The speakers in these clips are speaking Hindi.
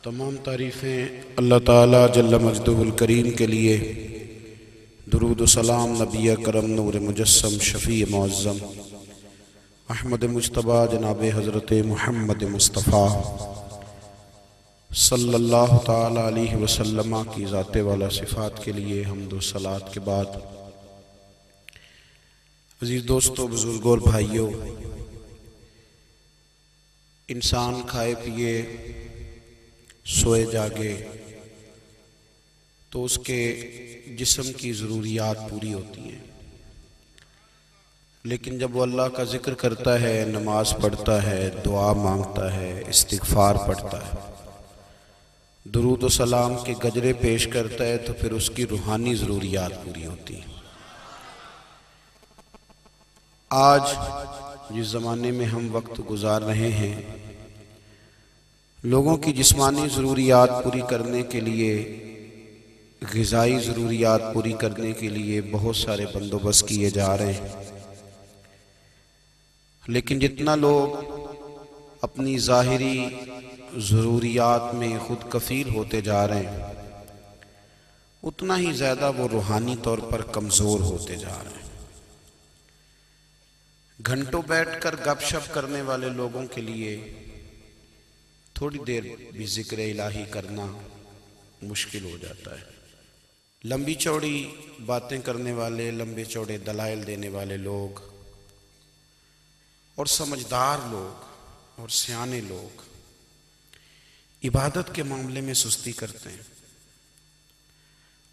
तमाम तारीफ़ें अल्लाह ताला जल्ल मजदुहुल करीम के लिए। दुरूद व सलाम नबी करम नूर मुजस्सम शफ़ी मुअज़्ज़म अहमद मुज्तबा जनाब हज़रत मुहम्मद मुस्तफ़ा सल्लल्लाहु ताला अलैहि वसल्लम की ज़ाते वाला सिफ़ात के लिए हम्द व सलात के बाद, अज़ीज़ दोस्तों, बुज़ुर्गों और भाइयों, इंसान खाए पिए सोए जागे तो उसके जिस्म की ज़रूरियात पूरी होती हैं। लेकिन जब वो अल्लाह का ज़िक्र करता है, नमाज पढ़ता है, दुआ मांगता है, इस्तिग़फ़ार पढ़ता है, दुरूद व सलाम के गजरे पेश करता है, तो फिर उसकी रूहानी ज़रूरियात पूरी होती हैं। आज जिस ज़माने में हम वक्त गुजार रहे हैं, लोगों की जिस्मानी ज़रूरियात पूरी करने के लिए, ग़िज़ाई ज़रूरियात पूरी करने के लिए बहुत सारे बंदोबस्त किए जा रहे हैं। लेकिन जितना लोग अपनी ज़ाहिरी ज़रूरियात में ख़ुद कफ़ील होते जा रहे हैं, उतना ही ज़्यादा वो रूहानी तौर पर कमज़ोर होते जा रहे हैं। घंटों बैठकर गपशप करने वाले लोगों के लिए थोड़ी देर भी ज़िक्र इलाही करना मुश्किल हो जाता है। लंबी चौड़ी बातें करने वाले, लंबे चौड़े दलाइल देने वाले लोग और समझदार लोग और सियाने लोग इबादत के मामले में सुस्ती करते हैं,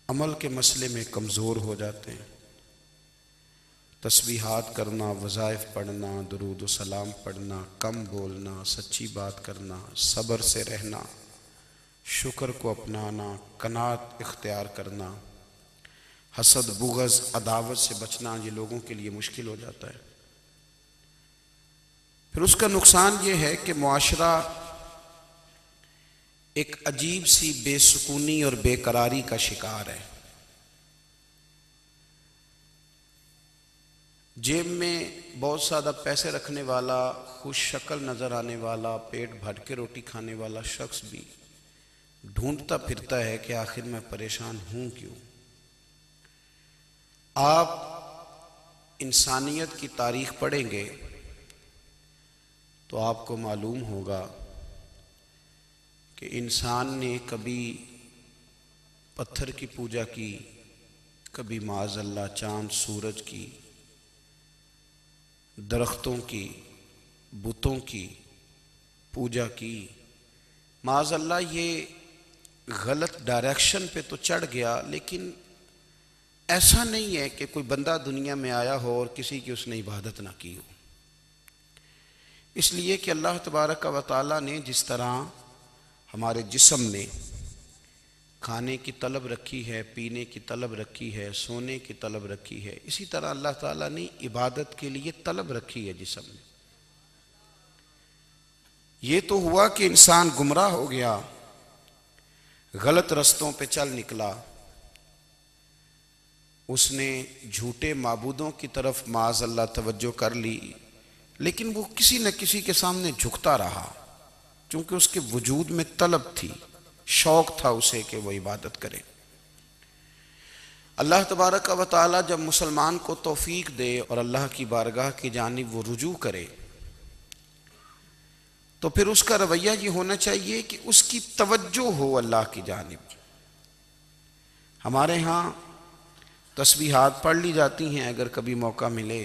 अमल के मसले में कमज़ोर हो जाते हैं। तस्बीहात करना, वज़ाइफ पढ़ना, दुरूद व सलाम पढ़ना, कम बोलना, सच्ची बात करना, सब्र से रहना, शुक्र को अपनाना, कनात इख्तियार करना, हसद, बुग़ज़, अदावत से बचना, ये लोगों के लिए मुश्किल हो जाता है। फिर उसका नुकसान ये है कि मुआशरा एक अजीब सी बेसुकूनी और बेकरारी का शिकार है। जेब में बहुत ज़्यादा पैसे रखने वाला, खुश शक्ल नज़र आने वाला, पेट भर के रोटी खाने वाला शख्स भी ढूंढता फिरता है कि आखिर मैं परेशान हूँ क्यों। आप इंसानियत की तारीख़ पढ़ेंगे तो आपको मालूम होगा कि इंसान ने कभी पत्थर की पूजा की, कभी माज़अल्लाह चाँद सूरज की, दरख्तों की, बुतों की पूजा की। माज़अल्लाह ये गलत डायरेक्शन पे तो चढ़ गया, लेकिन ऐसा नहीं है कि कोई बंदा दुनिया में आया हो और किसी की उसने इबादत ना की हो। इसलिए कि अल्लाह तबारक व तआला ने जिस तरह हमारे जिस्म में खाने की तलब रखी है, पीने की तलब रखी है, सोने की तलब रखी है, इसी तरह अल्लाह ताला ने इबादत के लिए तलब रखी है जिस्म में। ये तो हुआ कि इंसान गुमराह हो गया, गलत रस्तों पे चल निकला, उसने झूठे माबूदों की तरफ माज़अल्लाह तवज्जो कर ली, लेकिन वो किसी न किसी के सामने झुकता रहा, क्योंकि उसके वजूद में तलब थी, शौक था उसे कि वो इबादत करे। अल्लाह तबारक व तआला जब मुसलमान को तौफीक दे और अल्लाह की बारगाह की जानिब वो रुजू करे, तो फिर उसका रवैया ये होना चाहिए कि उसकी तवज्जो हो अल्लाह की जानिब। हमारे यहाँ तस्बीहात पढ़ ली जाती हैं अगर कभी मौका मिले,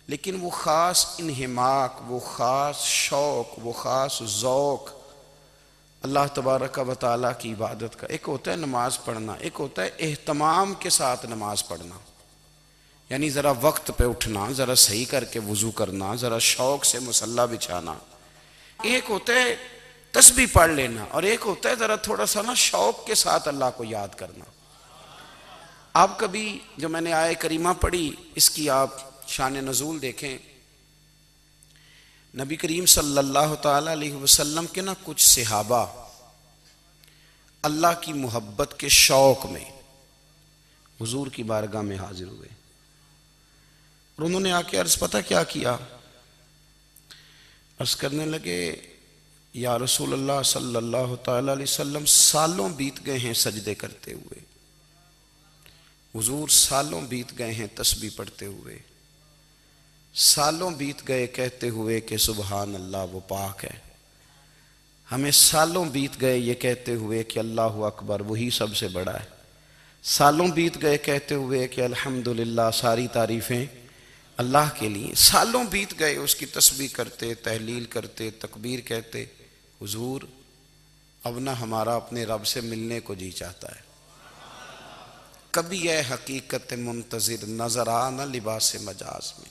लेकिन वो ख़ास इन्हिमाक, वो ख़ास शौक़, वो ख़ास ज़ौक़ अल्लाह तबारक व तआला की इबादत का। एक होता है नमाज पढ़ना, एक होता है एहतमाम के साथ नमाज पढ़ना, यानी ज़रा वक्त पे उठना, ज़रा सही करके वज़ू करना, ज़रा शौक़ से मुसल्ला बिछाना। एक होता है तस्बीह पढ़ लेना, और एक होता है ज़रा थोड़ा सा ना शौक़ के साथ अल्लाह को याद करना। आप कभी जो मैंने आय करीमा पढ़ी, इसकी आप शान नज़ूल देखें। नबी करीम सल्लल्लाहु ताला अलैहि वसल्लम के ना कुछ सहाबा अल्लाह की मोहब्बत के शौक़ में हुजूर की बारगाह में हाजिर हुए, और उन्होंने आके अर्ज़ पता क्या किया, अर्ज़ करने लगे, या रसूल अल्लाह सल्लल्लाहु तआला अलैहि वसल्लम, सालों बीत गए हैं सजदे करते हुए, हुजूर सालों बीत गए हैं तस्बीह पढ़ते हुए, सालों बीत गए कहते हुए कि सुबहान अल्लाह वो पाक है। हमें सालों बीत गए ये कहते हुए कि अल्लाहु अकबर वही सबसे बड़ा है। सालों बीत गए कहते हुए कि अल्हम्दुलिल्लाह सारी तारीफ़ें अल्लाह के लिए। सालों बीत गए उसकी तस्बीह करते, तहलील करते, तकबीर कहते। हुजूर अब ना हमारा अपने रब से मिलने को जी चाहता है। कभी यह हकीकत मुंतज़िर नजर आ न लिबास मजाज में,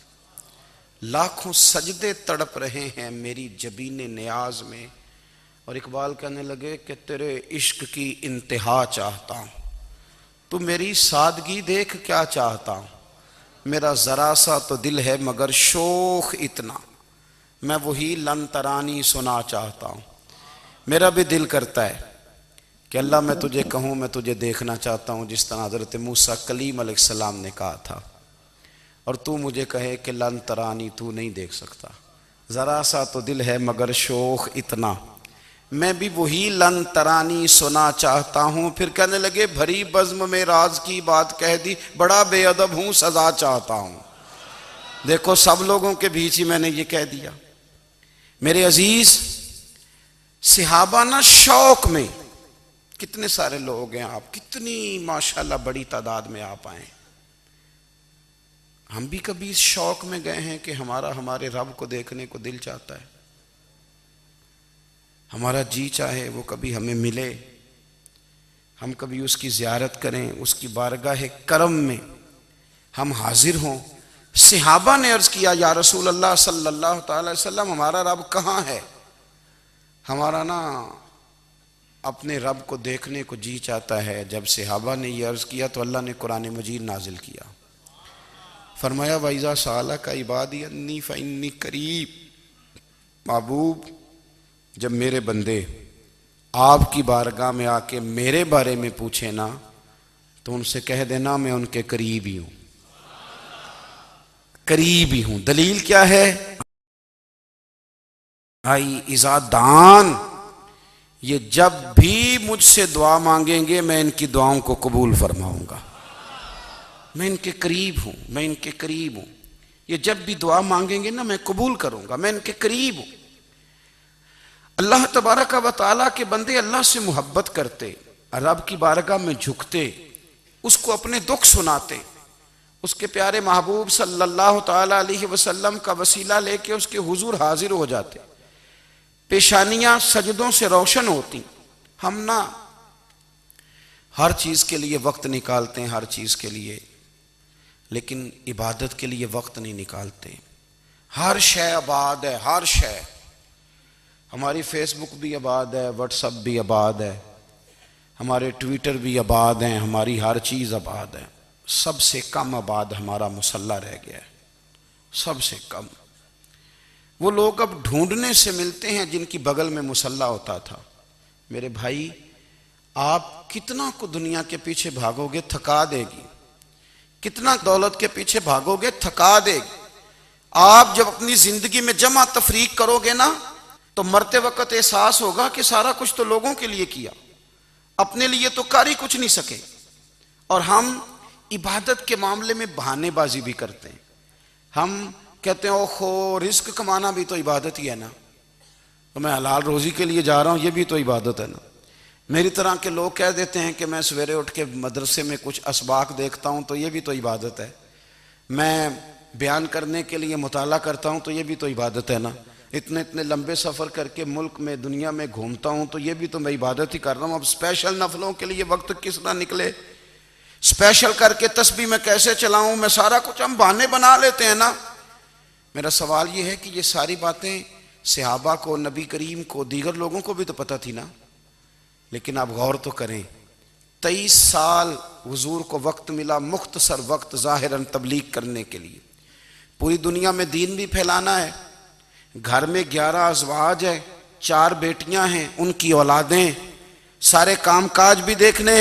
लाखों सजदे तड़प रहे हैं मेरी जबीने नियाज में। और इकबाल कहने लगे कि तेरे इश्क की इंतहा चाहता हूँ, तू मेरी सादगी देख क्या चाहता हूँ। मेरा ज़रा सा तो दिल है मगर शोख इतना, मैं वही लन तरानी सुना चाहता हूँ। मेरा भी दिल करता है कि अल्लाह मैं तुझे कहूँ मैं तुझे देखना चाहता हूँ, जिस तरह हज़रत मूसा कलीम अलैहिस्सलाम ने कहा था, और तू मुझे कहे कि लन तरानी तू नहीं देख सकता। ज़रा सा तो दिल है मगर शोख इतना, मैं भी वही लन तरानी सुना चाहता हूँ। फिर कहने लगे भरी बज़्म में राज की बात कह दी, बड़ा बेअदब हूँ सजा चाहता हूँ। देखो सब लोगों के बीच ही मैंने ये कह दिया। मेरे अजीज सहाबा ना शौक में, कितने सारे लोग हैं आप, कितनी माशाल्लाह बड़ी तादाद में आप आए। हम भी कभी इस शौक में गए हैं कि हमारे रब को देखने को दिल चाहता है, हमारा जी चाहे वो कभी हमें मिले, हम कभी उसकी ज़ियारत करें, उसकी बारगाह करम में हम हाजिर हों। सहाबा ने अर्ज़ किया या रसूल अल्लाह सल्लल्लाहु अलैहि वसल्लम हमारा रब कहाँ है। हमारा ना अपने रब को देखने को जी चाहता है। जब सहाबा ने यह अर्ज़ किया तो अल्लाह ने कुरान मजीद नाजिल किया, फरमाया वइज़ा सालका इबादी अन्नी फ़इन्नी करीब। महबूब जब मेरे बंदे आपकी बारगाह में आके मेरे बारे में पूछे ना, तो उनसे कह देना मैं उनके करीब ही हूं, करीब ही हूं। दलील क्या है? भाई इज़ादान ये जब भी मुझसे दुआ मांगेंगे मैं इनकी दुआओं को कबूल फरमाऊंगा। मैं इनके करीब हूं, मैं इनके करीब हूं। ये जब भी दुआ मांगेंगे ना मैं कबूल करूंगा, मैं इनके करीब हूं। अल्लाह तबारक व तआला के बंदे अल्लाह से मोहब्बत करते, रब की बारगाह में झुकते, उसको अपने दुख सुनाते, उसके प्यारे महबूब सल्लल्लाहु तआला अलैहि वसल्लम का वसीला लेके उसके हुजूर हाजिर हो जाते, पेशानियां सजदों से रोशन होती। हम ना हर चीज के लिए वक्त निकालते हैं, हर चीज के लिए, लेकिन इबादत के लिए वक्त नहीं निकालते। हर शय आबाद है, हर शय। हमारी फेसबुक भी आबाद है, व्हाट्सअप भी आबाद है, हमारे ट्विटर भी आबाद हैं, हमारी हर चीज़ आबाद है। सबसे कम आबाद हमारा मुसल्ला रह गया है, सबसे कम। वो लोग अब ढूंढने से मिलते हैं जिनकी बगल में मुसल्ला होता था। मेरे भाई आप कितना को दुनिया के पीछे भागोगे थका देगी, कितना दौलत के पीछे भागोगे थका देगी। आप जब अपनी जिंदगी में जमा तफरीक करोगे ना, तो मरते वक्त एहसास होगा कि सारा कुछ तो लोगों के लिए किया, अपने लिए तो कर ही कुछ नहीं सके। और हम इबादत के मामले में बहानेबाजी भी करते हैं। हम कहते हैं ओहो रिस्क कमाना भी तो इबादत ही है ना, तो मैं हलाल रोजी के लिए जा रहा हूं, ये भी तो इबादत है ना। मेरी तरह के लोग कह देते हैं कि मैं सवेरे उठ के मदरसे में कुछ असबाक देखता हूं, तो ये भी तो इबादत है। मैं बयान करने के लिए मुताला करता हूं, तो ये भी तो इबादत है ना। इतने इतने लंबे सफ़र करके मुल्क में दुनिया में घूमता हूँ, तो ये भी तो मैं इबादत ही कर रहा हूँ। अब स्पेशल नफलों के लिए वक्त किस तरह निकले, स्पेशल करके तस्बीह मैं कैसे चलाऊँ, मैं सारा कुछ हम बहाने बना लेते हैं ना। मेरा सवाल ये है कि ये सारी बातें सहाबा को, नबी करीम को, दीगर लोगों को भी तो पता थी ना। लेकिन आप गौर तो करें, 23 साल हुजूर को वक्त मिला, मुख्तसर वक्त ज़ाहिरन तबलीग करने के लिए। पूरी दुनिया में दीन भी फैलाना है। घर में 11 अज़वाज है, 4 बेटियां हैं, उनकी औलादें, सारे कामकाज भी देखने।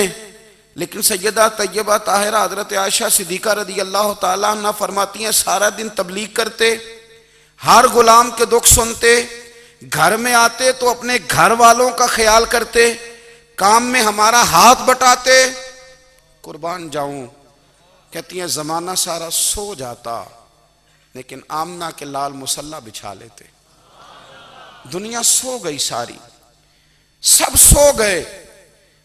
लेकिन सैयदा तैयबा ताहिरा हज़रत आयशा सिद्दीक़ा रज़ी अल्लाह ताला अन्हा फरमाती हैं सारा दिन तबलीग करते, हर गुलाम के दुख सुनते, घर में आते तो अपने घर वालों का ख्याल करते, काम में हमारा हाथ बटाते। कुर्बान जाऊं, कहती हैं जमाना सारा सो जाता लेकिन आमना के लाल मुसल्ला बिछा लेते। दुनिया सो गई सारी, सब सो गए,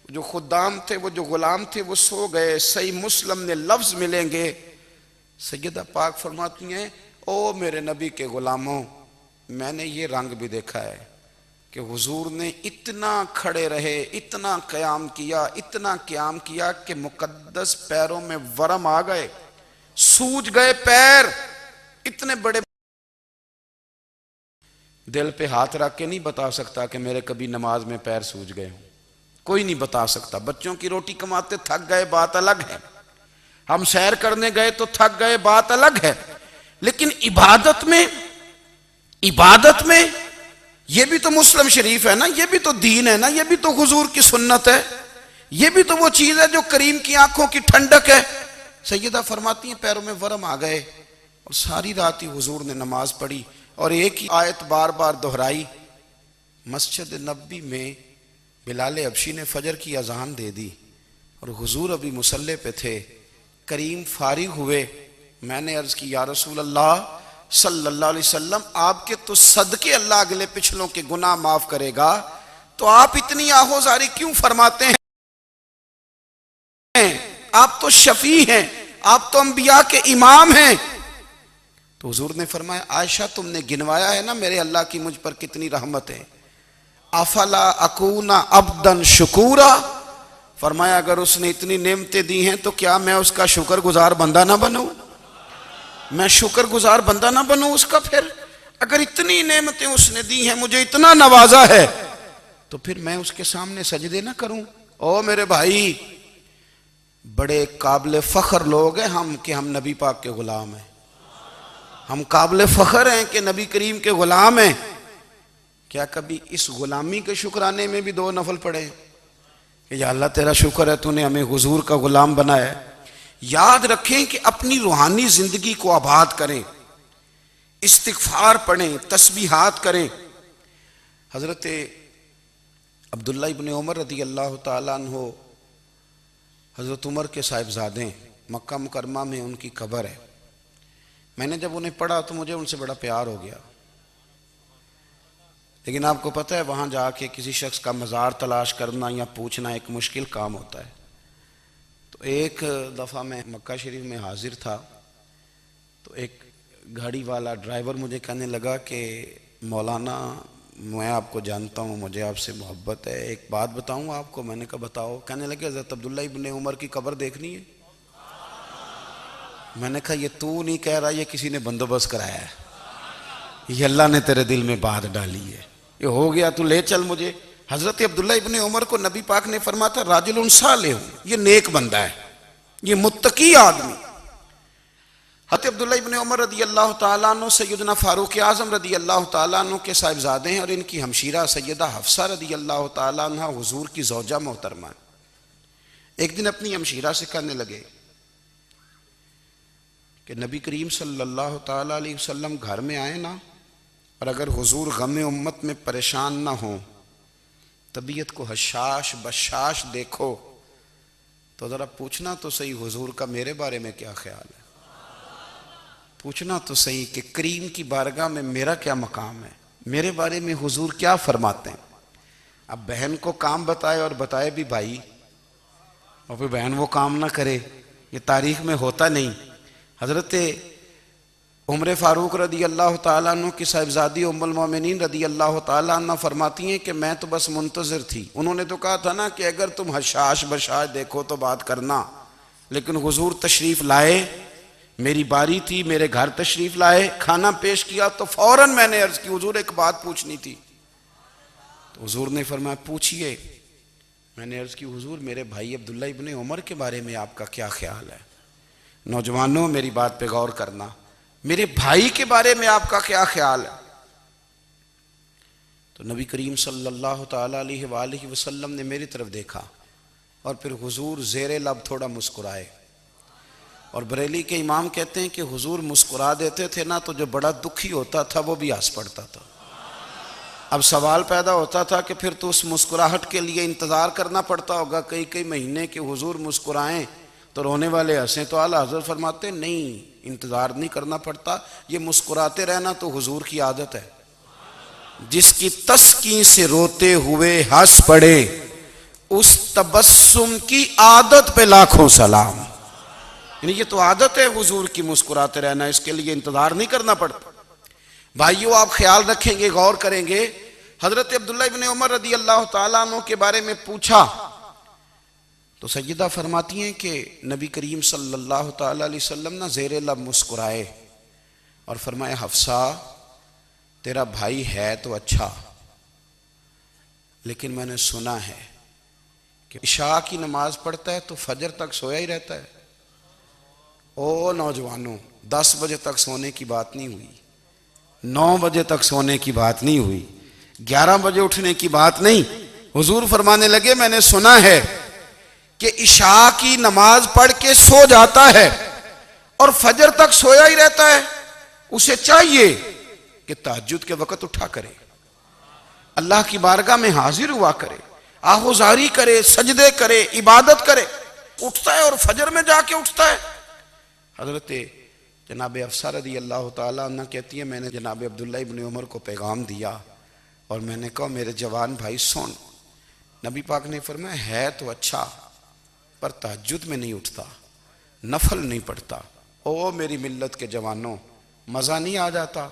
जो खुदाम थे, वो जो गुलाम थे, वो सो गए। सही मुस्लिम में लफ्ज मिलेंगे, सैयदा पाक फरमाती हैं, ओ मेरे नबी के गुलामों, मैंने ये रंग भी देखा है कि हुजूर ने इतना खड़े रहे, इतना क़याम किया, इतना क़याम किया कि मुकद्दस पैरों में वरम आ गए, सूज गए पैर। इतने बड़े दिल पे हाथ रख के नहीं बता सकता कि मेरे कभी नमाज में पैर सूज गए हों, कोई नहीं बता सकता। बच्चों की रोटी कमाते थक गए, बात अलग है। हम सैर करने गए तो थक गए, बात अलग है। लेकिन इबादत में ये भी तो मुस्लिम शरीफ है ना, ये भी तो दीन है ना, ये भी तो हुजूर की सुन्नत है, ये भी तो वो चीज है जो करीम की आंखों की ठंडक है। सैयदा फरमाती हैं पैरों में वरम आ गए और सारी रात ही हुजूर ने नमाज पढ़ी और एक ही आयत बार बार दोहराई। मस्जिद नबी में बिलाल हबशी ने फजर की अजान दे दी और हुजूर अभी मुसल्ले पे थे। करीम फारिग हुए, मैंने अर्ज की या रसूल अल्लाह सल्लल्लाहु अलैहि वसल्लम, आपके तो सदके अल्लाह अगले पिछलों के गुनाह माफ करेगा, तो आप इतनी आहोजारी क्यों फरमाते हैं? आप तो शफी हैं, आप तो अंबिया के इमाम हैं। तो हुजूर ने फरमाया, आयशा तुमने गिनवाया है ना मेरे अल्लाह की मुझ पर कितनी रहमत है। अफला अकूना अब्दन शुकूरा, फरमाया अगर उसने इतनी नेमतें दी हैं तो क्या मैं उसका शुक्रगुजार बंदा ना बनूं? मैं शुक्रगुजार बंदा ना बनूं उसका? फिर अगर इतनी नेमतें उसने दी हैं, मुझे इतना नवाजा है, तो फिर मैं उसके सामने सजदे ना करूं? ओ मेरे भाई, बड़े काबिल फख्र लोग हैं हम कि हम नबी पाक के गुलाम हैं। हम काबिल फख्र हैं कि नबी करीम के गुलाम हैं। क्या कभी इस गुलामी के शुक्राने में भी 2 नफल पढ़े कि या अल्लाह तेरा शुक्र है तूने हमें हुजूर का गुलाम बनाया? याद रखें कि अपनी रूहानी जिंदगी को आबाद करें, इस्तिगफार पढ़ें, तस्बीहात करें। हजरत अब्दुल्ला इब्ने उमर रदी अल्लाह ताला अन्हो हजरत उमर के साहिबजादे, मक्का मुकरमा में उनकी कब्र है। मैंने जब उन्हें पढ़ा तो मुझे उनसे बड़ा प्यार हो गया। लेकिन आपको पता है वहाँ जाके किसी शख्स का मज़ार तलाश करना या पूछना एक मुश्किल काम होता है। तो एक दफ़ा मैं मक्का शरीफ में हाजिर था, तो एक गाड़ी वाला ड्राइवर मुझे कहने लगा कि मौलाना मैं आपको जानता हूँ, मुझे आपसे मोहब्बत है, एक बात बताऊँ आपको। मैंने कहा बताओ। कहने लगे हज़रत अब्दुल्ला इब्ने उमर की कब्र देखनी है। मैंने कहा ये तू नहीं कह रहा, ये किसी ने बंदोबस्त कराया है, ये अल्लाह ने तेरे दिल में बात डाली है, ये हो गया तू ले चल मुझे। हजरत अब्दुल्ला इब्ने उमर को नबी पाक ने फरमाया था राजुलुन सालिह, ये नेक बंदा है, ये मुत्तकी आदमी। हजरत अब्दुल्ला इब्ने उमर रदी अल्लाह ताला अन्हु सैयदना फारूक आज़म रदी अल्लाह ताला अन्हु के साहिबजादे हैं और इनकी हमशीरा सैयदा हफ्सा रदी अल्लाह ताला अन्हा हुजूर की ज़ौजा मोहतरमा। एक दिन अपनी हमशीरा से कहने लगे कि नबी करीम सल्लल्लाहु ताला अलैहि वसल्लम घर में आए ना, और अगर हुजूर गम उम्मत में परेशान ना हो, तबीयत को हशाश बशाश देखो, तो ज़रा पूछना तो सही हुजूर का मेरे बारे में क्या ख्याल है। पूछना तो सही कि करीम की बारगाह में मेरा क्या मकाम है, मेरे बारे में हुजूर क्या फरमाते हैं। अब बहन को काम बताए और बताए भी भाई, और फिर बहन वो काम ना करे, ये तारीख में होता नहीं। हज़रत उमर फारूक रदी अल्लाह ताला अन्हु की साहिबजादी उम्मुल मोमिनीन रदी अल्लाह ताला अन्हा फरमाती हैं कि मैं तो बस मुंतज़िर थी। उन्होंने तो कहा था ना कि अगर तुम हशाश बशाश देखो तो बात करना, लेकिन हुजूर तशरीफ़ लाए, मेरी बारी थी, मेरे घर तशरीफ़ लाए, खाना पेश किया तो फ़ौरन मैंने अर्ज़ की हुजूर एक बात पूछनी थी। तो हुजूर ने फरमाया पूछिए। मैंने अर्ज़ की हुजूर मेरे भाई अब्दुल्ला इब्ने उमर के बारे में आपका क्या ख्याल है? नौजवानों मेरी बात पे गौर करना, मेरे भाई के बारे में आपका क्या ख्याल है? तो नबी करीम सल्लल्लाहु ताला अलैहि वसल्लम ने मेरी तरफ देखा और फिर हुजूर ज़ेरे लब थोड़ा मुस्कुराए। और बरेली के इमाम कहते हैं कि हुजूर मुस्कुरा देते थे ना, तो जो बड़ा दुखी होता था वो भी हंस पड़ता था। अब सवाल पैदा होता था कि फिर तो उस मुस्कुराहट के लिए इंतज़ार करना पड़ता होगा कई कई महीने के हुजूर मुस्कुराएं तो रोने वाले हंसें। तो आला हज़रत फरमाते नहीं, इंतज़ार नहीं करना पड़ता, ये मुस्कुराते रहना तो हुजूर की आदत है। जिसकी तस्कीन से रोते हुए हंस पड़े उस तबस्सुम की आदत पे लाखों सलाम। यानी ये तो आदत है हुजूर की मुस्कुराते रहना, इसके लिए इंतज़ार नहीं करना पड़ता। भाइयों आप ख्याल रखेंगे, गौर करेंगे, हजरत अब्दुल्लाह इब्ने उमर रदी अल्लाह तआला अन्हु के बारे में पूछा तो सैयदा फरमाती हैं कि नबी करीम सल्लल्लाहु तआला अलैहि वसल्लम ना ज़ेरे लब मुस्कुराए और फरमाया हफ्सा तेरा भाई है तो अच्छा, लेकिन मैंने सुना है कि इशा की नमाज पढ़ता है तो फजर तक सोया ही रहता है। ओ नौजवानों, 10 बजे तक सोने की बात नहीं हुई, 9 बजे तक सोने की बात नहीं हुई, 11 बजे उठने की बात नहीं। हुजूर फरमाने लगे मैंने सुना है कि इशा की नमाज पढ़ के सो जाता है और फजर तक सोया ही रहता है, उसे चाहिए कि तहज्जुद के वक्त उठा करे, अल्लाह की बारगाह में हाजिर हुआ करे, आहुजारी करे, सजदे करे, इबादत करे। उठता है और फजर में जाके उठता है। हजरत जनाब हफ्सा रज़ी अल्लाह तआला अन्हा कहती है मैंने जनाब अब्दुल्ला इब्ने उमर को पैगाम दिया और मैंने कहा मेरे जवान भाई सुन, नबी पाक ने फरमाया है तो अच्छा पर तहज्जुद में नहीं उठता, नफल नहीं पढ़ता। ओ मेरी मिल्लत के जवानों, मज़ा नहीं आ जाता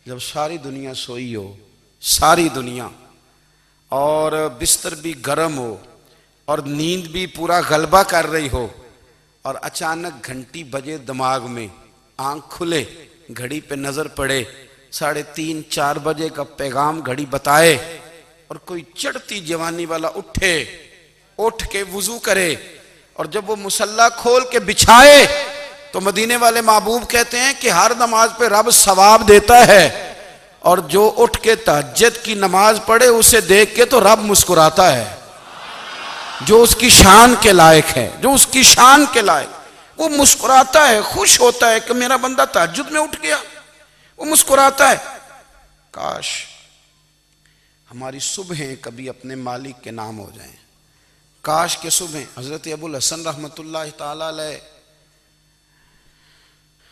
जब सारी दुनिया सोई हो, सारी दुनिया, और बिस्तर भी गर्म हो और नींद भी पूरा गलबा कर रही हो और अचानक घंटी बजे दिमाग में, आंख खुले, घड़ी पे नजर पड़े 3:30 4 बजे का पैगाम घड़ी बताए और कोई चढ़ती जवानी वाला उठे, उठ के वुजू करे और जब वो मुसल्ला खोल के बिछाए तो मदीने वाले महबूब कहते हैं कि हर नमाज पे रब सवाब देता है और जो उठ के तहज्जुद की नमाज पढ़े उसे देख के तो रब मुस्कुराता है, जो उसकी शान के लायक है, जो उसकी शान के लायक, वो मुस्कुराता है, खुश होता है कि मेरा बंदा तहज्जुद में उठ गया, वो मुस्कुराता है। काश हमारी सुबहें कभी अपने मालिक के नाम हो जाएं, काश के सुबह। हजरत अबुल हसन रहमतुल्लाह ताला अलैह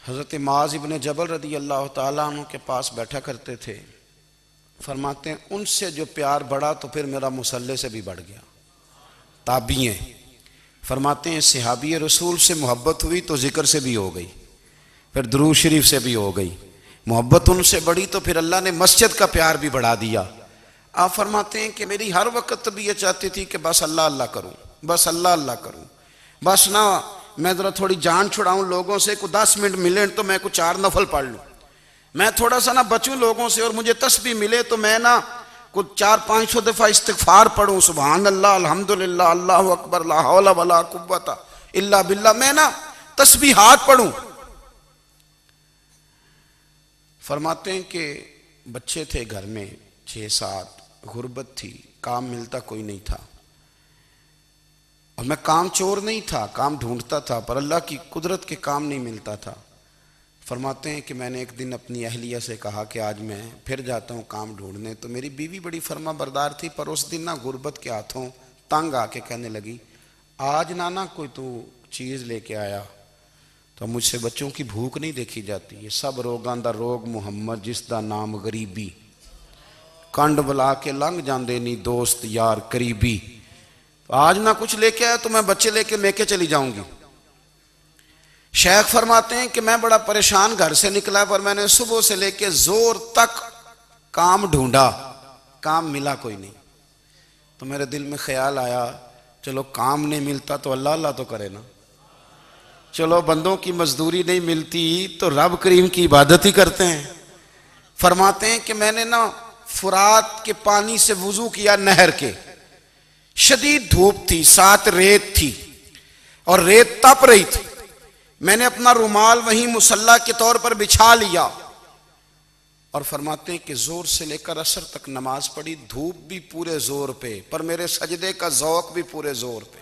हजरत माज इब्ने जबल रदी अल्लाह ताला अन्हु के पास बैठा करते थे। फरमाते हैं उनसे जो प्यार बढ़ा तो फिर मेरा मुसल्ले से भी बढ़ गया। ताबी हैं, फरमाते हैं सहाबी रसूल से मोहब्बत हुई तो जिक्र से भी हो गई, फिर दुरूद शरीफ से भी हो गई। मोहब्बत उनसे बढ़ी तो फिर अल्लाह ने मस्जिद का प्यार भी बढ़ा दिया। आप फरमाते हैं कि मेरी हर वक्त तबीयत चाहती थी कि बस अल्लाह अल्लाह करूं, बस अल्लाह अल्लाह करूं, बस ना मैं ज़रा थोड़ी जान छुड़ाऊं लोगों से, कुछ 10 मिनट मिले तो मैं कुछ 4 नफल पढ़ लूँ, मैं थोड़ा सा ना बचूं लोगों से और मुझे तस्बीह मिले तो मैं ना कुछ 400-500 दफ़ा इस्तिग़फ़ार पढ़ूं, सुबहान अल्लाह, अल्हम्दुलिल्लाह, अल्लाहु अकबर, ला हौला वला कुव्वता इल्ला बिल्लाह, मैं ना तस्बीहात पढ़ूं। फरमाते हैं कि बच्चे थे घर में 6-7, गुर्बत थी, काम मिलता कोई नहीं था और मैं काम चोर नहीं था, काम ढूंढता था, पर अल्लाह की कुदरत के काम नहीं मिलता था। फरमाते हैं कि मैंने एक दिन अपनी अहलिया से कहा कि आज मैं फिर जाता हूँ काम ढूंढने। तो मेरी बीवी बड़ी फर्मा बरदार थी, पर उस दिन ना गुर्बत के हाथों तंग आके कहने लगी आज ना कोई तू चीज़ लेके आया तो मुझसे बच्चों की भूख नहीं देखी जाती। ये सब रोगां दा रोग मुहम्मद जिसदा नाम गरीबी, कंड बुला के लंघ जाते नहीं दोस्त यार करीबी। तो आज ना कुछ लेके आया तो मैं बच्चे लेके मेके चली जाऊंगी। शेख फरमाते हैं कि मैं बड़ा परेशान घर से निकला, पर मैंने सुबह से लेके जोर तक काम ढूंढा, काम मिला कोई नहीं। तो मेरे दिल में ख्याल आया चलो काम नहीं मिलता तो अल्लाह अल्लाह तो करे ना, चलो बंदों की मजदूरी नहीं मिलती तो रब करीम की इबादत ही करते हैं। फरमाते हैं कि मैंने ना फुरात के पानी से वुजू किया, नहर के, शदीद धूप थी, साथ रेत थी और रेत तप रही थी। मैंने अपना रुमाल वहीं मुसल्ला के तौर पर बिछा लिया और फरमाते हैं कि जोर से लेकर असर तक नमाज पढ़ी, धूप भी पूरे जोर पे, पर मेरे सजदे का जौक भी पूरे जोर पे।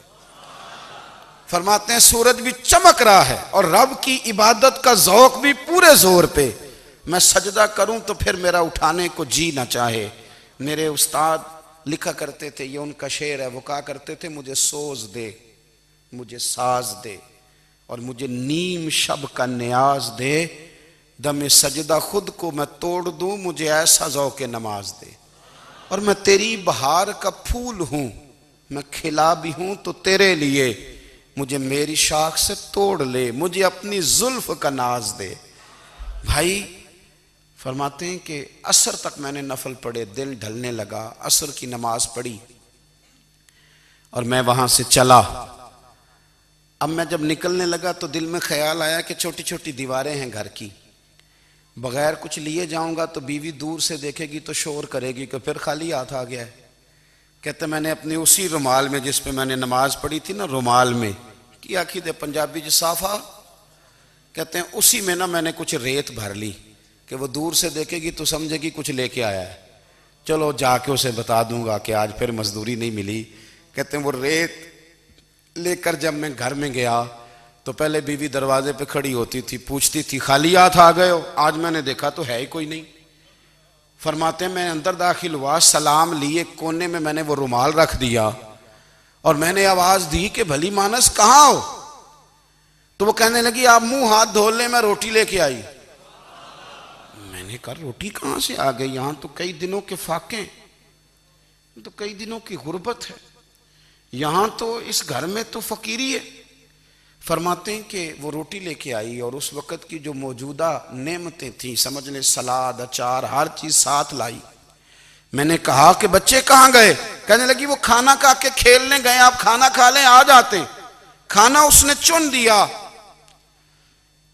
फरमाते हैं सूरज भी चमक रहा है और रब की इबादत का जौक भी पूरे जोर पे। मैं सजदा करूं तो फिर मेरा उठाने को जी ना चाहे, मेरे उस्ताद लिखा करते थे, ये उनका शेर है, वो कहा करते थे मुझे सोज दे, मुझे साज दे, और मुझे नीम शब का न्याज दे, दमे सजदा खुद को मैं तोड़ दूं, मुझे ऐसा ज़ौक़ नमाज दे। और मैं तेरी बहार का फूल हूं, मैं खिला भी हूं तो तेरे लिए, मुझे मेरी शाख से तोड़ ले, मुझे अपनी जुल्फ का नाज दे। भाई फरमाते हैं कि असर तक मैंने नफल पढ़े, दिल ढलने लगा, असर की नमाज पढ़ी और मैं वहां से चला। अब मैं जब निकलने लगा तो दिल में ख्याल आया कि छोटी छोटी दीवारें हैं घर की, बगैर कुछ लिए जाऊंगा तो बीवी दूर से देखेगी तो शोर करेगी कि फिर खाली हाथ आ गया है। कहते मैंने अपने उसी रुमाल में जिस पे मैंने नमाज पढ़ी थी ना, रुमाल में की आखी दे पंजाबी ज साफा, कहते हैं उसी में ना मैंने कुछ रेत भर ली कि वो दूर से देखेगी तो समझेगी कुछ लेके आया है, चलो जाके उसे बता दूंगा कि आज फिर मजदूरी नहीं मिली। कहते हैं वो रेत लेकर जब मैं घर में गया तो पहले बीवी दरवाजे पे खड़ी होती थी, पूछती थी खाली हाथ आ गए हो? आज मैंने देखा तो है ही कोई नहीं। फरमाते मैं अंदर दाखिल हुआ, सलाम लिए, कोने में मैंने वो रुमाल रख दिया और मैंने आवाज दी कि भली मानस कहाँ हो? तो वो कहने लगी आप मुंह हाथ धो ले, मैं रोटी लेके आई। मैंने कहा रोटी कहां से आ गई? यहां तो कई दिनों के फाके, तो कई दिनों की गुर्बत है, यहां तो इस घर में तो फकीरी है। फरमाते हैं कि वो रोटी लेके आई और उस वक़्त की जो मौजूदा नेमतें थी, समझ लें सलाद अचार हर चीज साथ लाई। मैंने कहा कि बच्चे कहाँ गए? कहने लगी वो खाना खा के खेलने गए, आप खाना खा लें आ जाते। खाना उसने चुन दिया।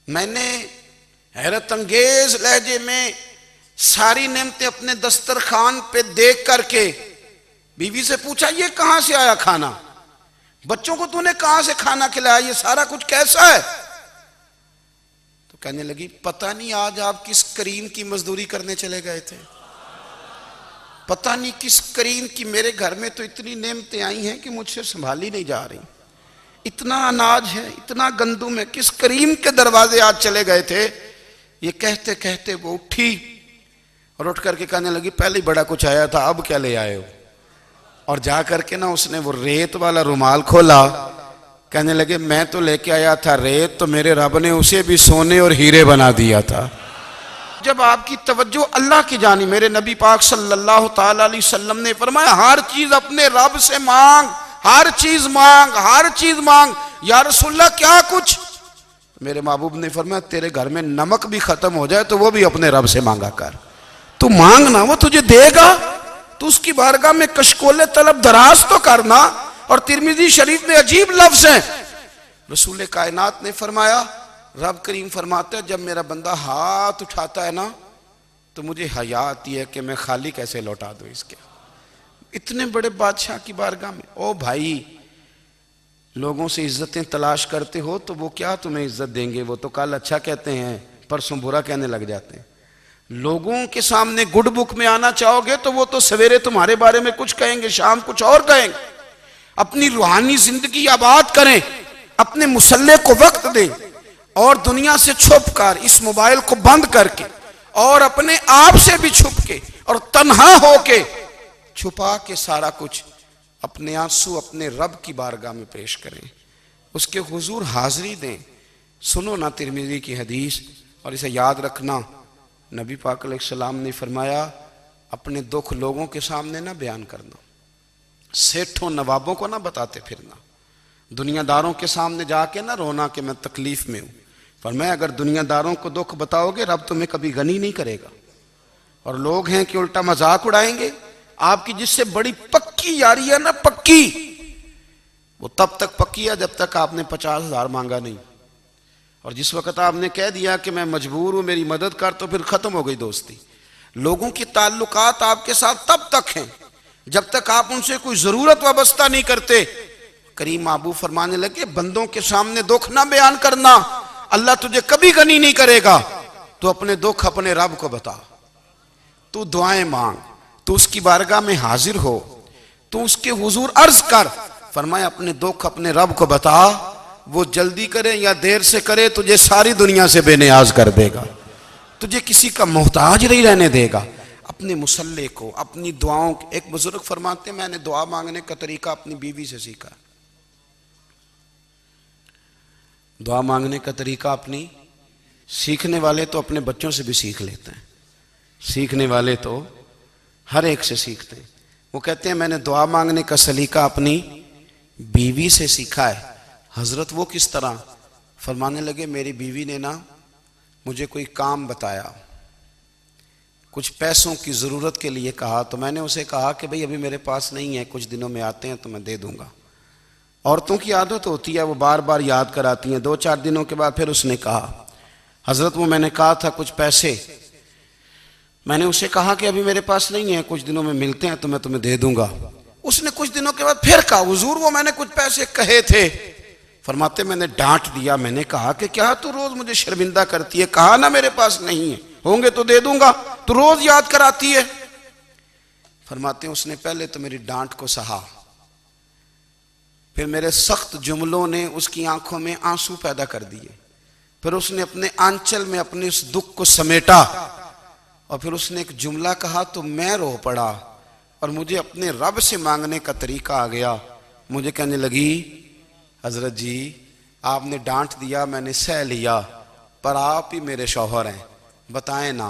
मैंने हैरत अंगेज लहजे में सारी नेमतें अपने दस्तरखान पे देख करके बीवी से पूछा ये कहां से आया खाना? बच्चों को तूने कहां से खाना खिलाया? ये सारा कुछ कैसा है? तो कहने लगी पता नहीं आज आप किस करीम की मजदूरी करने चले गए थे, पता नहीं किस करीम की। मेरे घर में तो इतनी नेमतें आई हैं कि मुझसे संभाली नहीं जा रही, इतना अनाज है, इतना गंदुम है, किस करीम के दरवाजे आज चले गए थे? ये कहते कहते वो उठी और उठ करके कहने लगी पहले बड़ा कुछ आया था, अब क्या ले आए हो? और जा करके ना उसने वो रेत वाला रुमाल खोला। कहने लगे मैं तो लेके आया था रेत, तो मेरे रब ने उसे भी सोने और हीरे बना दिया था। जब आपकी तवज्जो अल्लाह की जानी, मेरे नबी पाक सल्लल्लाहु ताला अलैहि वसल्लम ने फरमाया हर चीज अपने रब से मांग, हर चीज मांग, हर चीज मांग। या रसूलल्लाह क्या कुछ? मेरे महबूब ने फरमाया तेरे घर में नमक भी खत्म हो जाए तो वो भी अपने रब से मांगा कर। तू मांगना, वो तुझे देगा। तो उसकी बारगाह में कशकोले तलब दराज तो करना। और तिरमिजी शरीफ में अजीब लफ्ज है, रसूल कायनात ने फरमाया, रब करीम फरमाता है जब मेरा बंदा हाथ उठाता है ना तो मुझे हया आती है कि मैं खाली कैसे लौटा दूं इसके। इतने बड़े बादशाह की बारगाह में। ओ भाई, लोगों से इज्जतें तलाश करते हो तो वो क्या तुम्हें इज्जत देंगे? वो तो कल अच्छा कहते हैं, परसों बुरा कहने लग जाते हैं। लोगों के सामने गुड बुक में आना चाहोगे तो वो तो सवेरे तुम्हारे बारे में कुछ कहेंगे, शाम कुछ और कहेंगे। अपनी रूहानी जिंदगी आबाद करें, अपने मुसल्ले को वक्त दें और दुनिया से छुप कर, इस मोबाइल को बंद करके और अपने आप से भी छुप के और तन्हा होके छुपा के सारा कुछ अपने आंसू अपने रब की बारगाह में पेश करें, उसके हुजूर हाजिरी दें। सुनो ना तिरमिजी की हदीस और इसे याद रखना। नबी पाक अलैहिस्सलाम ने फरमाया अपने दुख लोगों के सामने ना बयान करना, सेठों नवाबों को ना बताते फिरना, दुनियादारों के सामने जाके ना रोना कि मैं तकलीफ में हूं। फरमाया अगर दुनियादारों को दुख बताओगे रब तुम्हें कभी गनी नहीं करेगा। और लोग हैं कि उल्टा मजाक उड़ाएंगे। आपकी जिससे बड़ी पक्की यारी है ना, पक्की, वो तब तक पक्की है जब तक आपने 50,000 मांगा नहीं। और जिस वक्त आपने कह दिया कि मैं मजबूर हूं मेरी मदद कर, तो फिर खत्म हो गई दोस्ती। लोगों की ताल्लुकात आपके साथ तब तक हैं जब तक आप उनसे कोई जरूरत वाबस्ता नहीं करते। करीम महबूब फरमाने लगे बंदों के सामने दुख ना बयान करना, अल्लाह तुझे कभी गनी नहीं करेगा। तो अपने दुख अपने रब को बता, तू दुआएं मांग, तू उसकी बारगाह में हाजिर हो, तू उसके हुजूर अर्ज कर। फरमाया अपने दुख अपने रब को बता, वो जल्दी करे या देर से करे तुझे सारी दुनिया से बेनियाज कर देगा, तुझे किसी का मोहताज नहीं रहने देगा। अपने मुसल्ले को, अपनी दुआओं को। एक बुजुर्ग फरमाते हैं, मैंने दुआ मांगने का तरीका अपनी बीवी से सीखा। दुआ मांगने का तरीका अपनी, सीखने वाले तो अपने बच्चों से भी सीख लेते हैं, सीखने वाले तो हर एक से सीखते हैं। वो कहते हैं मैंने दुआ मांगने का सलीका अपनी बीवी से सीखा है। हजरत वो किस तरह? फरमाने लगे मेरी बीवी ने ना मुझे कोई काम बताया, कुछ पैसों की ज़रूरत के लिए कहा, तो मैंने उसे कहा कि भाई अभी मेरे पास नहीं है, कुछ दिनों में आते हैं तो मैं दे दूंगा। औरतों की आदत होती है, वो बार बार याद कराती हैं। 2-4 दिनों के बाद फिर उसने कहा, हजरत वो मैंने कहा था कुछ पैसे, मैंने उसे कहा कि अभी मेरे पास नहीं है, कुछ दिनों में मिलते हैं तो मैं तुम्हें दे दूंगा। उसने कुछ दिनों के बाद फिर कहा, हुजूर वो मैंने कुछ पैसे कहे थे। फरमाते मैंने डांट दिया, मैंने कहा कि क्या तू रोज मुझे शर्मिंदा करती है, कहा ना मेरे पास नहीं है, होंगे तो दे दूंगा, तू रोज याद कराती है। फरमाते उसने पहले तो मेरी डांट को सहा, फिर मेरे सख्त जुमलों ने उसकी आंखों में आंसू पैदा कर दिए, फिर उसने अपने आंचल में अपने उस दुख को समेटा और फिर उसने एक जुमला कहा तो मैं रो पड़ा और मुझे अपने रब से मांगने का तरीका आ गया। मुझे कहने लगी, हजरत जी आपने डांट दिया, मैंने सह लिया, पर आप ही मेरे शौहर हैं, बताएं ना,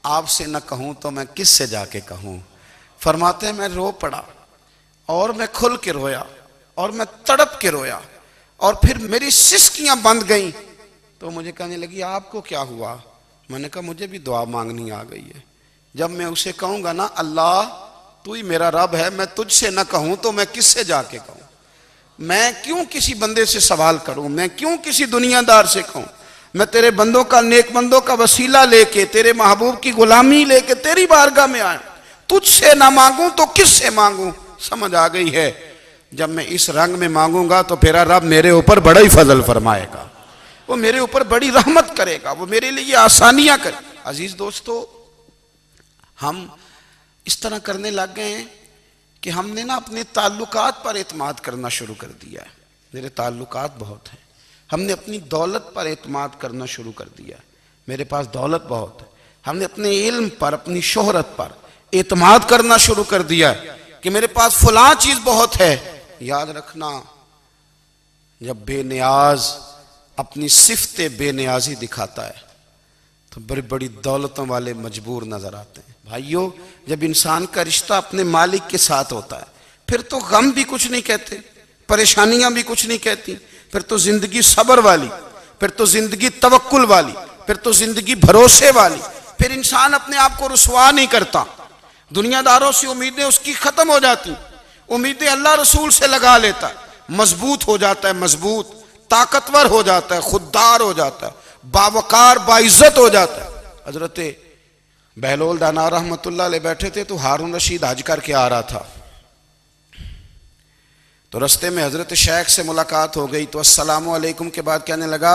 आपसे न कहूं तो मैं किस से जाके कहूं। फरमाते हैं मैं रो पड़ा और मैं खुल के रोया और मैं तड़प के रोया और फिर मेरी सिसकियां बंद गईं। तो मुझे कहने लगी आपको क्या हुआ? मैंने कहा मुझे भी दुआ मांगनी आ गई है। जब मैं उसे कहूंगा ना अल्लाह तू ही मेरा रब है, मैं तुझसे न कहूं तो मैं किससे जाके कहूं, मैं क्यों किसी बंदे से सवाल करूं, मैं क्यों किसी दुनियादार से कहूं, मैं तेरे बंदों का, नेक बंदों का वसीला लेके, तेरे महबूब की गुलामी लेके तेरी बारगाह में आया, तुझसे ना मांगूं तो किससे मांगूं। समझ आ गई है, जब मैं इस रंग में मांगूंगा तो फिर रब मेरे ऊपर बड़ा ही फजल फरमाएगा, वो मेरे ऊपर बड़ी रहमत करेगा, वो मेरे लिए आसानियां करे। अजीज दोस्तों, हम इस तरह करने लग गए हैं कि हमने ना अपने ताल्लुकात पर एतमाद करना शुरू कर दिया है। मेरे ताल्लुकात बहुत हैं, हमने अपनी दौलत पर एतमाद करना शुरू कर दिया है, मेरे पास दौलत बहुत है। हमने अपने इल्म पर, अपनी शोहरत पर एतमाद करना शुरू कर दिया है कि मेरे पास फलां चीज बहुत है। याद रखना, जब बेनियाज अपनी सिफ्ते बेनियाजी दिखाता है तो बड़ी बड़ी दौलतों वाले मजबूर नजर आते हैं। भाइयों, जब इंसान का रिश्ता अपने मालिक के साथ होता है फिर तो गम भी कुछ नहीं कहते, परेशानियां भी कुछ नहीं कहती, फिर तो जिंदगी सब्र वाली, फिर तो जिंदगी तवक्कुल वाली, फिर तो जिंदगी भरोसे वाली। फिर इंसान अपने आप को रुसवा नहीं करता, दुनियादारों से उम्मीदें उसकी खत्म हो जाती, उम्मीदें अल्लाह रसूल से लगा लेता है, मजबूत हो जाता है, मजबूत, ताकतवर हो जाता है, खुददार हो जाता है, बावकार बाइज्जत हो जाता है। हजरत बहलोल दाना रहमतुल्लाह अलैह बैठे थे तो हारून रशीद हज करके आ रहा था, तो रस्ते में हजरत शेख से मुलाकात हो गई। तो अस्सलामु अलैकुम के बाद कहने लगा,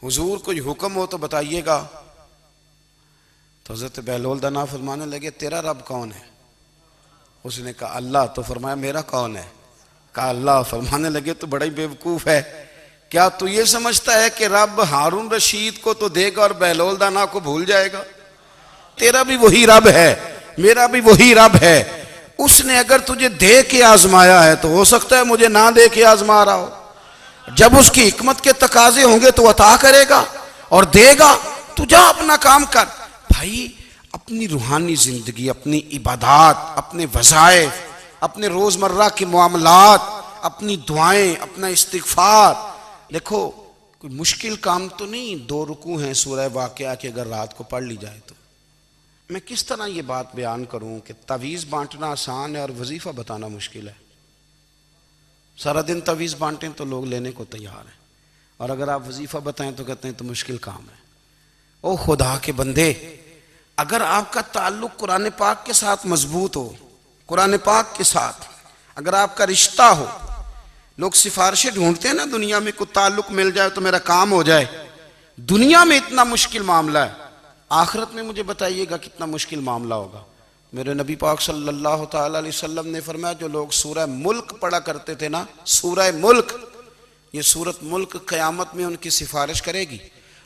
हुजूर कोई हुक्म हो तो बताइएगा। तो हजरत बहलोल दाना फरमाने लगे, तेरा रब कौन है? उसने कहा अल्लाह। तो फरमाया मेरा कौन है? कहा अल्लाह। फरमाने लगे तो बड़ा ही बेवकूफ है, क्या तू ये समझता है कि रब हारून रशीद को तो देगा और बहलोल दाना को भूल जाएगा? तेरा भी वही रब है, मेरा भी वही रब है। उसने अगर तुझे दे के आजमाया है तो हो सकता है मुझे ना दे के आजमा रहा हो। जब उसकी हिकमत के तकाजे होंगे तो अता करेगा और देगा। तू जा अपना काम कर। भाई, अपनी रूहानी जिंदगी, अपनी इबादत, अपने वज़ाइफ, अपने रोजमर्रा के मामलात, अपनी दुआएं, अपना इस्तिगफार। देखो, कोई मुश्किल काम तो नहीं, 2 रुकू हैं सूरह वाक़िया की, अगर रात को पढ़ ली जाए तो। मैं किस तरह ये बात बयान करूं कि तवीज़ बांटना आसान है और वजीफा बताना मुश्किल है। सारा दिन तवीज़ बांटें तो लोग लेने को तैयार हैं, और अगर आप वजीफा बताएं तो कहते हैं तो मुश्किल काम है। ओ खुदा के बंदे, अगर आपका ताल्लुक कुरान पाक के साथ मजबूत हो, कुरान पाक के साथ अगर आपका रिश्ता हो, लोग सिफारिशें ढूंढते हैं ना दुनिया में, कोई ताल्लुक मिल जाए तो मेरा काम हो जाए। दुनिया में इतना मुश्किल मामला है, आखिरत में मुझे बताइएगा कितना मुश्किल मामला होगा। मेरे नबी पाक सल्लल्लाहु ताला अलैहि वसल्लम ने फरमाया, जो लोग सूरह मुल्क पढ़ा करते थे ना, सूरह मुल्क, ये सूरत मुल्क क़यामत में उनकी सिफारिश करेगी।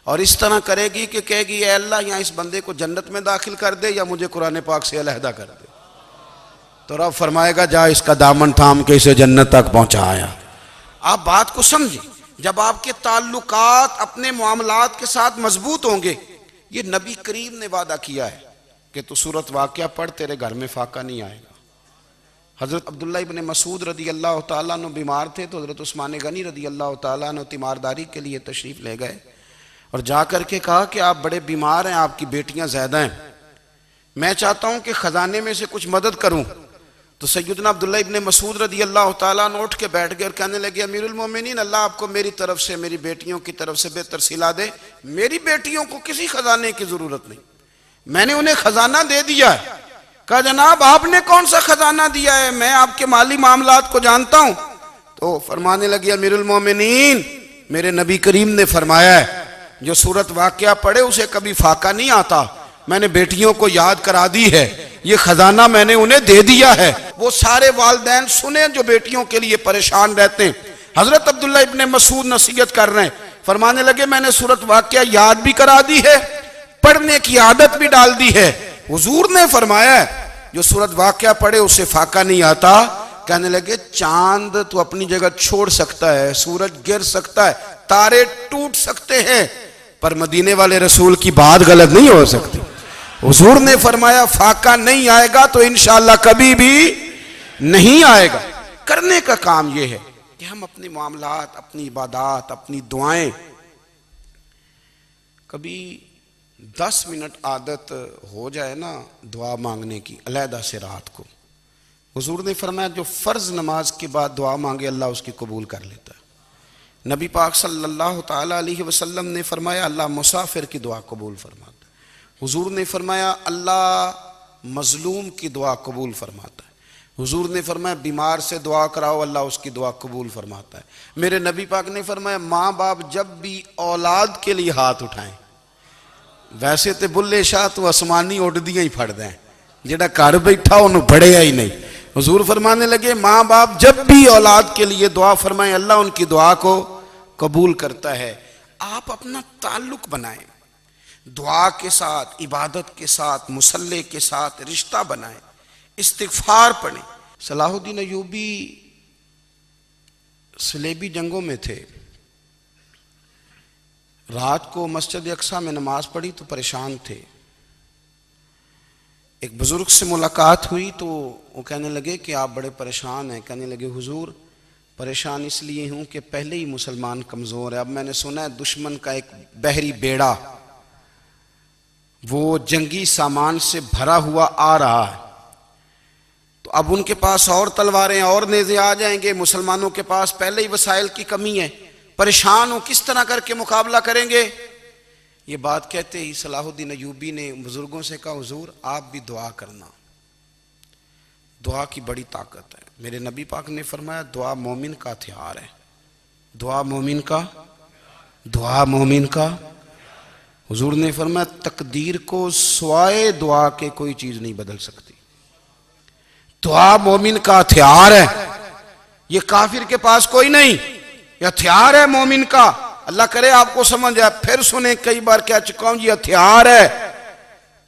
और इस तरह करेगी कि कहेगी ए अल्लाह यहाँ इस बंदे को जन्नत में दाखिल कर दे या मुझे कुरान पाक से अलहदा कर दे। तो रब फरमाएगा जा इसका दामन थाम के इसे जन्नत तक पहुंचाया। आप बात को समझें, जब आपके ताल्लुकात अपने मामलात के साथ मजबूत होंगे, ये नबी करीम ने वादा किया है कि तू सूरत वाक़या पढ़, तेरे घर में फाका नहीं आएगा। हज़रत अब्दुल्ला इब्न मसूद रदी अल्लाह ताला अन्हु बीमार थे तो हज़रत उस्मान गनी रदी अल्लाह ताला अन्हु तीमारदारी के लिए तशरीफ़ ले गए और जा कर के कहा कि आप बड़े बीमार हैं, आपकी बेटियां ज़्यादा हैं, मैं चाहता हूं कि ख़जाने में से कुछ मदद करूं। तो सैयदना अब्दुल्ला इब्न मसूद रदी अल्लाह ताला अन्हु उठ के बैठ गए और कहने लगे अमीरुल मोमिनीन, अल्लाह आपको मेरी तरफ से, मेरी बेटियों की तरफ से बेहतर सिला दे। मेरी बेटियों को किसी खजाने की ज़रूरत नहीं, मैंने उन्हें खजाना दे दिया है। कहा जनाब आपने कौन सा खजाना दिया है, मैं आपके माली मामलात को जानता हूं। तो फरमाने लगे अमीरुल मोमिनीन, मेरे नबी करीम ने फरमाया है जो सूरत वाक़या पढ़े उसे कभी फाका नहीं आता। मैंने बेटियों को याद करा दी है, ये खजाना मैंने उन्हें दे दिया है। वो सारे वालिदैन सुने जो बेटियों के लिए परेशान रहते हैं। हजरत अब्दुल्ला इब्ने मसूद नसीहत कर रहे हैं, फरमाने लगे मैंने सूरत वाक़या याद भी करा दी है, पढ़ने की आदत भी डाल दी है। हुजूर ने फरमाया है जो सूरत वाक़या पढ़े उसे फाका नहीं आता। कहने लगे चांद तो अपनी जगह छोड़ सकता है, सूरज गिर सकता है, तारे टूट सकते हैं, पर मदीने वाले रसूल की बात गलत नहीं हो सकती। हुजूर ने फरमाया फाका नहीं आएगा तो इंशाअल्लाह कभी भी नहीं आएगा। करने का काम यह है कि हम अपने मामलात, अपनी इबादत, अपनी दुआएं, कभी 10 मिनट आदत हो जाए ना दुआ मांगने की अलहदा से रात को। हुजूर ने फरमाया जो फ़र्ज नमाज के बाद दुआ मांगे अल्लाह उसकी कबूल कर लेता है। नबी पाक सल्लल्लाहु ताला अलैहि वसल्लम ने फरमाया अल्लाह मुसाफिर की दुआ कबूल फरमाता है। हुजूर ने फरमाया अल्लाह मजलूम की दुआ कबूल फरमाता है। हुजूर ने फरमाया बीमार से दुआ कराओ अल्लाह उसकी दुआ कबूल फरमाता है। मेरे नबी पाक ने फरमाया माँ बाप जब भी औलाद के लिए हाथ उठाएं, वैसे तो बुल्ले शाह तो आसमानी उड़दियां ही फड़ दें, जेड़ा घर बैठा उन्होंने बड़े ही नहीं। हुजूर फरमाने लगे माँ बाप जब भी औलाद के लिए दुआ फरमाएं अल्लाह उनकी दुआ को कबूल करता है। आप अपना ताल्लुक बनाएं दुआ के साथ, इबादत के साथ, मुसल्ले के साथ रिश्ता बनाएं, इस्तिगफार पढ़ें। सलाहुद्दीन अय्यूबी सलेबी जंगों में थे, रात को मस्जिद अक्सा में नमाज पढ़ी तो परेशान थे। एक बुजुर्ग से मुलाकात हुई तो वो कहने लगे कि आप बड़े परेशान हैं। कहने लगे हुजूर परेशान इसलिए हूँ कि पहले ही मुसलमान कमज़ोर है, अब मैंने सुना है दुश्मन का एक बहरी बेड़ा वो जंगी सामान से भरा हुआ आ रहा है, तो अब उनके पास और तलवारें और नेज़े आ जाएंगे, मुसलमानों के पास पहले ही वसाइल की कमी है, परेशान हो किस तरह करके मुकाबला करेंगे। ये बात कहते ही सलाहुद्दीन अय्यूबी ने बुजुर्गों से कहा हुजूर आप भी दुआ करना, दुआ की बड़ी ताकत है। मेरे नबी पाक ने फरमाया दुआ मोमिन का हथियार है, दुआ मोमिन का, दुआ मोमिन का। हुजूर ने फरमाया तकदीर को स्वाए दुआ के कोई चीज नहीं बदल सकती, दुआ मोमिन का हथियार है, ये काफिर के पास कोई नहीं, ये हथियार है मोमिन का। अल्लाह करे आपको समझ आए, फिर सुने कई बार कह चुका हूं, ये हथियार है।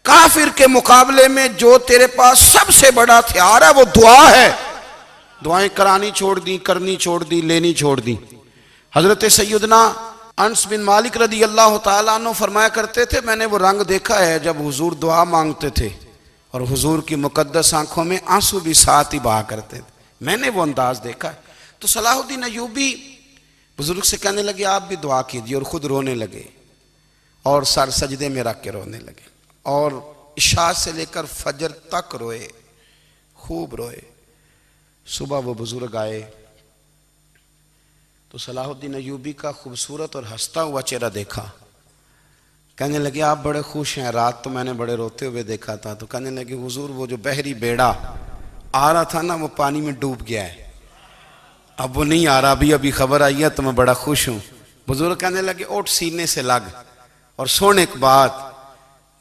काफिर के मुकाबले में जो तेरे पास सबसे बड़ा हथियार है वो दुआ है। दुआएं करानी छोड़ दी, करनी छोड़ दी, लेनी छोड़ दी। हजरत सैयदना अनस बिन मालिक रदी अल्लाह ताला अन्हु फरमाया करते थे मैंने वो रंग देखा है जब हुजूर दुआ मांगते थे और हुजूर की मुकद्दस आंखों में आंसू भी साथ ही बहा करते थे, मैंने वो अंदाज देखा है। तो सलाहुद्दीन अय्यूबी बुजुर्ग से कहने लगे आप भी दुआ कीजिए, और खुद रोने लगे और सर सजदे में रख के रोने लगे और इशा से लेकर फजर तक रोए, खूब रोए। सुबह वो बुजुर्ग आए तो सलाहुद्दीन अय्यूबी का खूबसूरत और हंसता हुआ चेहरा देखा। कहने लगे आप बड़े खुश हैं, रात तो मैंने बड़े रोते हुए देखा था। तो कहने लगे हुजूर वो जो बहरी बेड़ा आ रहा था ना वो पानी में डूब गया है, अब वो नहीं आ रहा, अभी खबर आई है तो मैं बड़ा खुश हूं। बुजुर्ग कहने लगे उठ सीने से लग, और सोने के बाद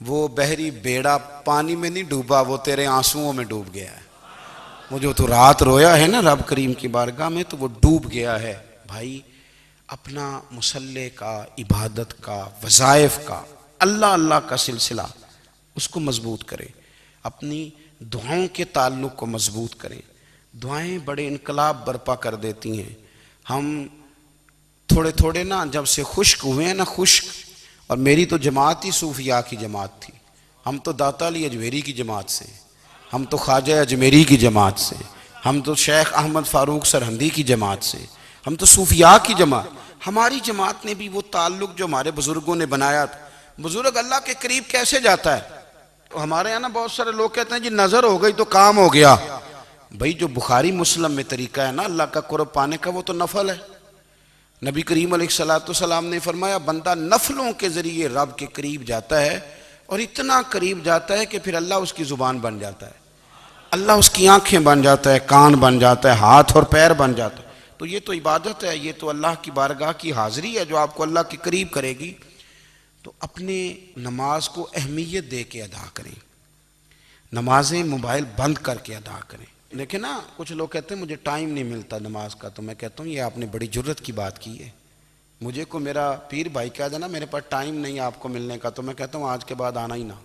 वो बहरी बेड़ा पानी में नहीं डूबा, वो तेरे आंसुओं में डूब गया है। वो जो तू रात रोया है ना रब करीम की बारगाह में, तो वो डूब गया है। भाई अपना मुसल्ले का, इबादत का, वज़ाइफ का, अल्लाह अल्लाह का सिलसिला उसको मजबूत करें, अपनी दुआओं के ताल्लुक़ को मजबूत करें। दुआएं बड़े इनकलाब बर्पा कर देती हैं। हम थोड़े थोड़े ना जब से खुश्क हुए हैं ना, खुश्क, और मेरी तो जमात ही सूफिया की जमात थी। हम तो दाता अली अजमेरी की जमात से, हम तो ख्वाजा अजमेरी की जमात से, हम तो शेख अहमद फ़ारूक सरहंदी की जमात से, हम तो सूफिया की जमात। हमारी जमात ने भी वो ताल्लुक़ जो हमारे बुज़ुर्गों ने बनाया था। बुज़ुर्ग अल्लाह के करीब कैसे जाता है? तो हमारे यहाँ ना बहुत सारे लोग कहते हैं जी नज़र हो गई तो काम हो गया। भाई जो बुखारी मुस्लिम में तरीका है ना अल्लाह का कुर्ब पाने का, वो तो नफल है। नबी करीम अलैहिस्सलाम ने फरमाया बंदा नफलों के ज़रिए रब के करीब जाता है, और इतना करीब जाता है कि फिर अल्लाह उसकी ज़ुबान बन जाता है, अल्लाह उसकी आंखें बन जाता है, कान बन जाता है, हाथ और पैर बन जाता है। तो ये तो इबादत है, ये तो अल्लाह की बारगाह की हाज़िरी है जो आपको अल्लाह के करीब करेगी। तो अपने नमाज को अहमियत दे के अदा करें, नमाजें मोबाइल बंद करके अदा करें। देखिए ना, कुछ लोग कहते हैं मुझे टाइम नहीं मिलता नमाज का, तो मैं कहता हूँ ये आपने बड़ी जुर्रत की बात की है। मुझे को मेरा पीर भाई कह देना मेरे पास टाइम नहीं है आपको मिलने का, तो मैं कहता हूँ आज के बाद आना ही ना।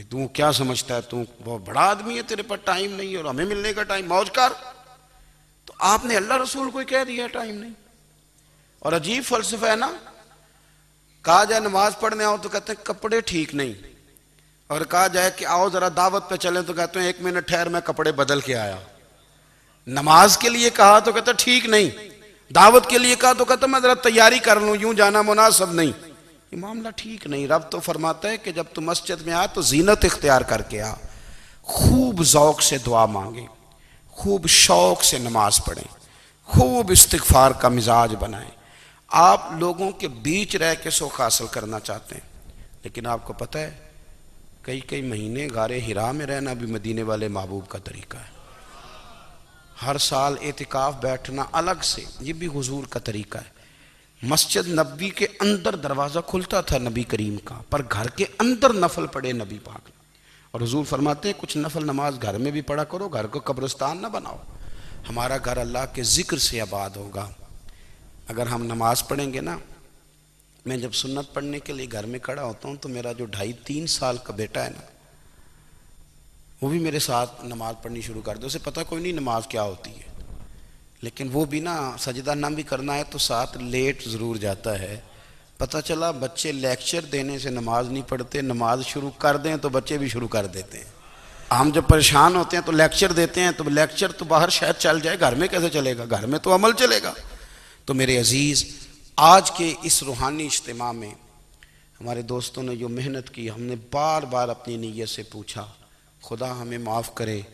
तू क्या समझता है, तू बहुत बड़ा आदमी है, तेरे पास टाइम नहीं है और हमें मिलने का टाइम, मौज कर। तो आपने अल्लाह रसूल को कह दिया टाइम नहीं। और अजीब फलसफा है ना, कहा जाए नमाज पढ़ने आओ तो कहते हैं कपड़े ठीक नहीं, और कहा जाए कि आओ जरा दावत पे चलें तो कहते हैं 1 मिनट ठहर मैं कपड़े बदल के आया। नमाज के लिए कहा तो कहते ठीक नहीं, दावत के लिए कहा तो कहते मैं जरा तैयारी कर लूं, यूं जाना मुनासिब नहीं। ये मामला ठीक नहीं। रब तो फरमाता है कि जब तुम मस्जिद में आ तो जीनत इख्तियार करके आ, खूब ज़ौक़ से दुआ मांगे, खूब शौक़ से नमाज पढ़ें, खूब इस्तिग़फ़ार का मिजाज बनाएं। आप लोगों के बीच रह के सुख हासिल करना चाहते हैं, लेकिन आपको पता है कई कई महीने गारे हिरा में रहना भी मदीने वाले महबूब का तरीका है। हर साल एतिकाफ बैठना अलग से, ये भी हुजूर का तरीका है। मस्जिद नबी के अंदर दरवाज़ा खुलता था नबी करीम का, पर घर के अंदर नफल पढ़े नबी पाक ने। और हुजूर फरमाते हैं कुछ नफल नमाज घर में भी पढ़ा करो, घर को कब्रिस्तान ना बनाओ। हमारा घर अल्लाह के ज़िक्र से आबाद होगा अगर हम नमाज पढ़ेंगे ना। मैं जब सुन्नत पढ़ने के लिए घर में खड़ा होता हूँ तो मेरा जो 2.5-3 साल का बेटा है ना, वो भी मेरे साथ नमाज पढ़नी शुरू कर दे। उसे पता कोई नहीं नमाज क्या होती है, लेकिन वो भी ना सजदा ना भी करना है तो साथ लेट ज़रूर जाता है। पता चला बच्चे लेक्चर देने से नमाज नहीं पढ़ते, नमाज शुरू कर दें तो बच्चे भी शुरू कर देते हैं। हम जब परेशान होते हैं तो लेक्चर देते हैं, तो लेक्चर तो बाहर शायद चल जाए, घर में कैसे चलेगा, घर में तो अमल चलेगा। तो मेरे अजीज़, आज के इस रूहानी इज्तिमा में हमारे दोस्तों ने जो मेहनत की, हमने बार बार अपनी नीयत से पूछा खुदा हमें माफ़ करे।